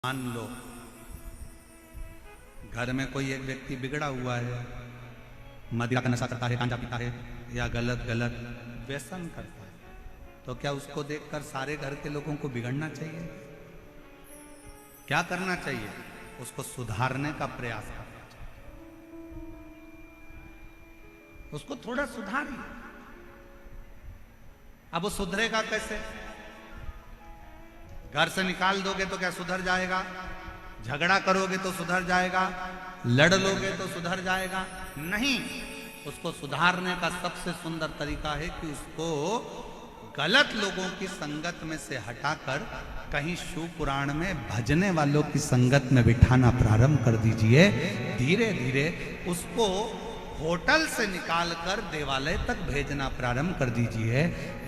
मान लो घर में कोई एक व्यक्ति बिगड़ा हुआ है, मदिरा का नशा करता है, गांजा पीता है या गलत गलत व्यसन करता है, तो क्या उसको देखकर सारे घर के लोगों को बिगड़ना चाहिए? क्या करना चाहिए? उसको सुधारने का प्रयास करना चाहिए। उसको थोड़ा सुधारिए। अब वो सुधरेगा कैसे? घर से निकाल दोगे तो क्या सुधर जाएगा? झगड़ा करोगे तो सुधर जाएगा? लड़ लोगे तो सुधर जाएगा? नहीं। उसको सुधारने का सबसे सुंदर तरीका है कि उसको गलत लोगों की संगत में से हटाकर कहीं शिव पुराण में भजने वालों की संगत में बिठाना प्रारंभ कर दीजिए। धीरे धीरे उसको होटल से निकालकर देवालय तक भेजना प्रारंभ कर दीजिए।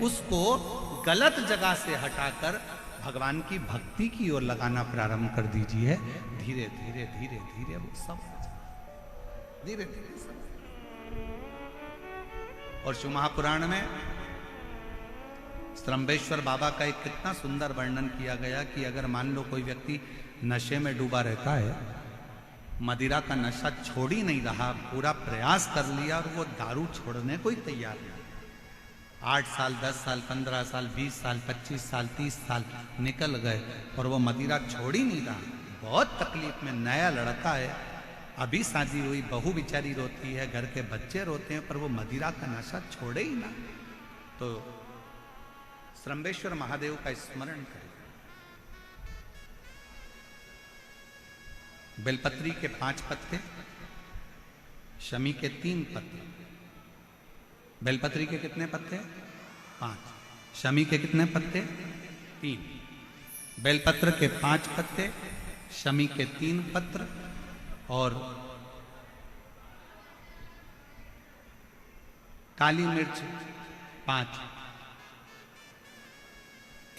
उसको गलत जगह से हटाकर भगवान की भक्ति की ओर लगाना प्रारंभ कर दीजिए। धीरे धीरे धीरे धीरे वो सब धीरे धीरे सब। और शिव महापुराण में श्रम्भेश्वर बाबा का एक कितना सुंदर वर्णन किया गया कि अगर मान लो कोई व्यक्ति नशे में डूबा रहता है, मदिरा का नशा छोड़ ही नहीं रहा, पूरा प्रयास कर लिया और वो दारू छोड़ने को ही तैयार नहीं, 8 साल 10 साल 15 साल 20 साल 25 साल 30 साल निकल गए और वो मदिरा छोड़ ही नहीं रहा, बहुत तकलीफ में। नया लड़का है, अभी शादी हुई, बहू बेचारी रोती है, घर के बच्चे रोते हैं, पर वो मदिरा का नशा छोड़े ही ना। तो श्रम्भेश्वर महादेव का स्मरण करें। बेलपत्री के 5 पत्ते, शमी के 3 पत्ते। बेलपत्री के कितने पत्ते? 5। शमी के कितने पत्ते? 3। बेलपत्र के 5 पत्ते, शमी के 3 पत्र और काली मिर्च 5।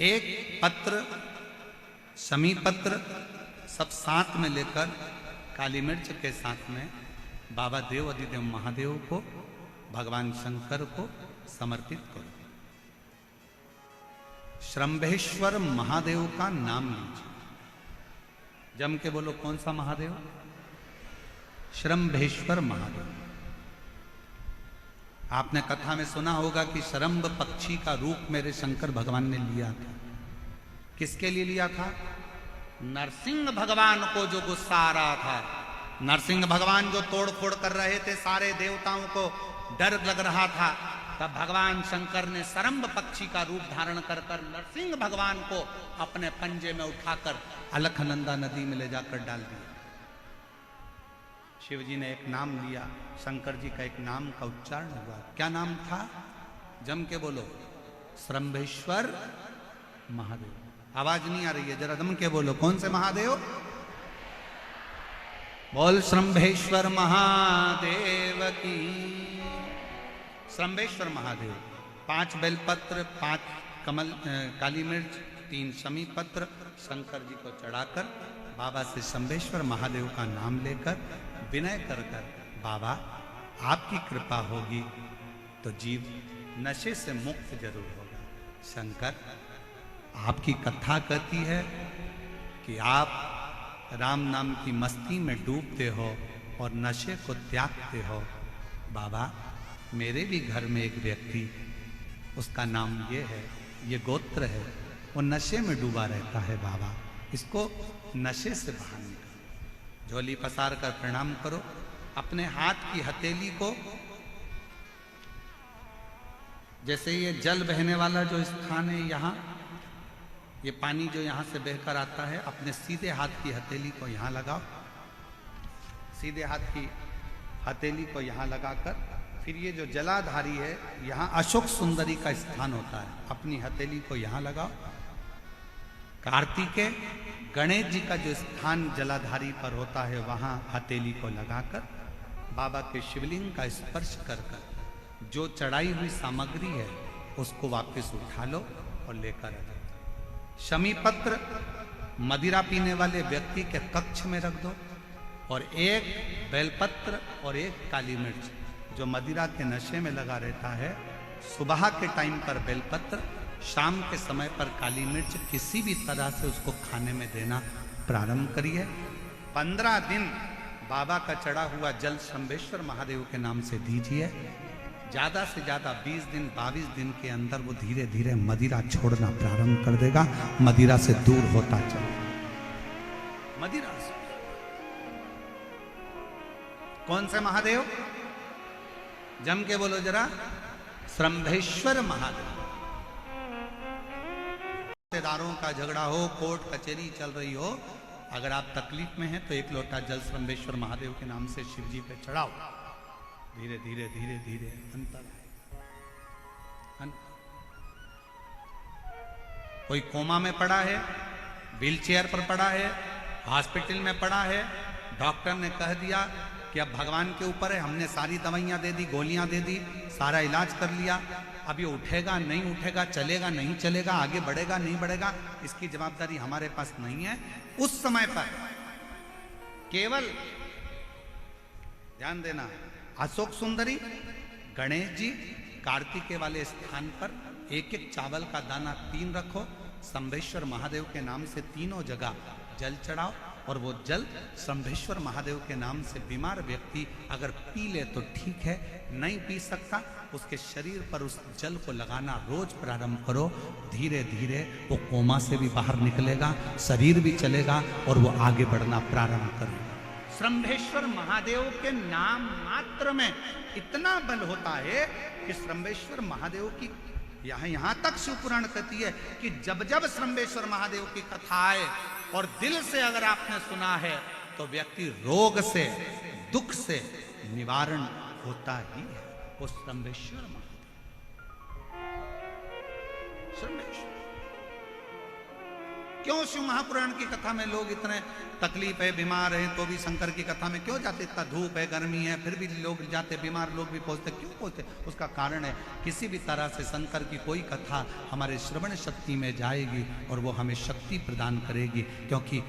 एक पत्र, शमी पत्र सब साथ में लेकर काली मिर्च के साथ में बाबा देव अधिदेव महादेव को, भगवान शंकर को समर्पित करो। श्रम्भेश्वर महादेव का नाम लीजिए। जम के बोलो, कौन सा महादेव? श्रम्भेश्वर महादेव। आपने कथा में सुना होगा कि शरम्भ पक्षी का रूप मेरे शंकर भगवान ने लिया था। किसके लिए लिया था? नरसिंह भगवान को जो गुस्सा आ रहा था, नरसिंह भगवान जो तोड़ फोड़ कर रहे थे, सारे देवताओं को डर लग रहा था, तब भगवान शंकर ने शरम्भ पक्षी का रूप धारण कर कर नरसिंह भगवान को अपने पंजे में उठाकर अलकनंदा नदी में ले जाकर डाल दिया। शिव जी ने एक नाम लिया, शंकर जी का एक नाम का उच्चारण हुआ। क्या नाम था? जम के बोलो, श्रम्भेश्वर महादेव। आवाज नहीं आ रही है, जरा दम के बोलो, कौन से महादेव? बोल श्रम्भेश्वर महादेव की। श्रम्भेश्वर महादेव। 5 बेलपत्र, 5 कमल काली मिर्च, 3 शमी पत्र शंकर जी को चढ़ाकर बाबा से श्रम्भेश्वर महादेव का नाम लेकर विनय कर कर, बाबा आपकी कृपा होगी तो जीव नशे से मुक्त जरूर होगा। शंकर, आपकी कथा कहती है कि आप राम नाम की मस्ती में डूबते हो और नशे को त्यागते हो। बाबा, मेरे भी घर में एक व्यक्ति, उसका नाम ये है, ये गोत्र है, वो नशे में डूबा रहता है। बाबा, इसको नशे से बाहर निकालो। झोली पसार कर प्रणाम करो। अपने हाथ की हथेली को, जैसे ये जल बहने वाला जो स्थान है, यहाँ ये पानी जो यहाँ से बहकर आता है, अपने सीधे हाथ की हथेली को यहाँ लगाओ। सीधे हाथ की हथेली को यहाँ लगाकर फिर ये जो जलाधारी है, यहाँ अशोक सुंदरी का स्थान होता है, अपनी हथेली को यहाँ लगाओ। कार्तिकेय गणेश जी का जो स्थान जलाधारी पर होता है, वहाँ हथेली को लगाकर बाबा के शिवलिंग का स्पर्श कर कर जो चढ़ाई हुई सामग्री है उसको वापस उठा लो और लेकर आ जाओ। शमी पत्र मदिरा पीने वाले व्यक्ति के कक्ष में रख दो और एक बेलपत्र और एक काली मिर्च जो मदिरा के नशे में लगा रहता है, सुबह के टाइम पर बेलपत्र, शाम के समय पर काली मिर्च, किसी भी तरह से उसको खाने में देना प्रारंभ करिए। 15 दिन बाबा का चढ़ा हुआ जल शंभेश्वर महादेव के नाम से दीजिए। ज्यादा से ज्यादा 20 दिन 22 दिन के अंदर वो धीरे धीरे मदिरा छोड़ना प्रारंभ कर देगा, मदिरा से दूर होता चले। मदिरा से कौन से महादेव? जम के बोलो जरा, शंभेश्वर महादेव। रिश्तेदारों का झगड़ा हो, कोर्ट कचहरी चल रही हो, अगर आप तकलीफ में हैं तो एक लोटा जल शंभेश्वर महादेव के नाम से शिव जी पे चढ़ाओ। धीरे धीरे धीरे धीरे अंतर आएगा। कोई कोमा में पड़ा है, व्हील चेयर पर पड़ा है, हॉस्पिटल में पड़ा है, डॉक्टर ने कह दिया कि अब भगवान के ऊपर है, हमने सारी दवाइयां दे दी, गोलियां दे दी, सारा इलाज कर लिया, अब ये उठेगा नहीं उठेगा, चलेगा नहीं चलेगा, आगे बढ़ेगा नहीं बढ़ेगा, इसकी जवाबदारी हमारे पास नहीं है। उस समय पर केवल ध्यान देना, अशोक सुंदरी, गणेश जी, कार्तिकेय वाले स्थान पर एक एक चावल का दाना 3 रखो, शंभेश्वर महादेव के नाम से तीनों जगह जल चढ़ाओ, और वो जल शंभेश्वर महादेव के नाम से बीमार व्यक्ति अगर पी ले तो ठीक है, नहीं पी सकता उसके शरीर पर उस जल को लगाना रोज प्रारंभ करो। धीरे धीरे वो कोमा से भी बाहर निकलेगा, शरीर भी चलेगा और वो आगे बढ़ना प्रारंभ करेगा। शंभेश्वर महादेव के नाम मात्र में इतना बल होता है कि शंभेश्वर महादेव की यहां तक शिवपुराण कहती है कि जब जब शंभेश्वर महादेव की कथा आए और दिल से अगर आपने सुना है तो व्यक्ति रोग से, दुख से निवारण होता ही है। वो शंभेश्वर महादेव, शंभेश्वर। क्यों शिव महापुराण की कथा में लोग इतने तकलीफ है, बीमार है, तो भी शंकर की कथा में क्यों जाते? इतना धूप है, गर्मी है, फिर भी लोग जाते, बीमार लोग भी पहुंचते, क्यों पहुंचते? उसका कारण है किसी भी तरह से शंकर की कोई कथा हमारे श्रवण शक्ति में जाएगी और वो हमें शक्ति प्रदान करेगी, क्योंकि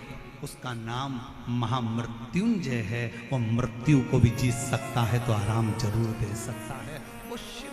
उसका नाम महामृत्युंजय है। वो मृत्यु को भी जीत सकता है तो आराम जरूर दे सकता है। वो शिव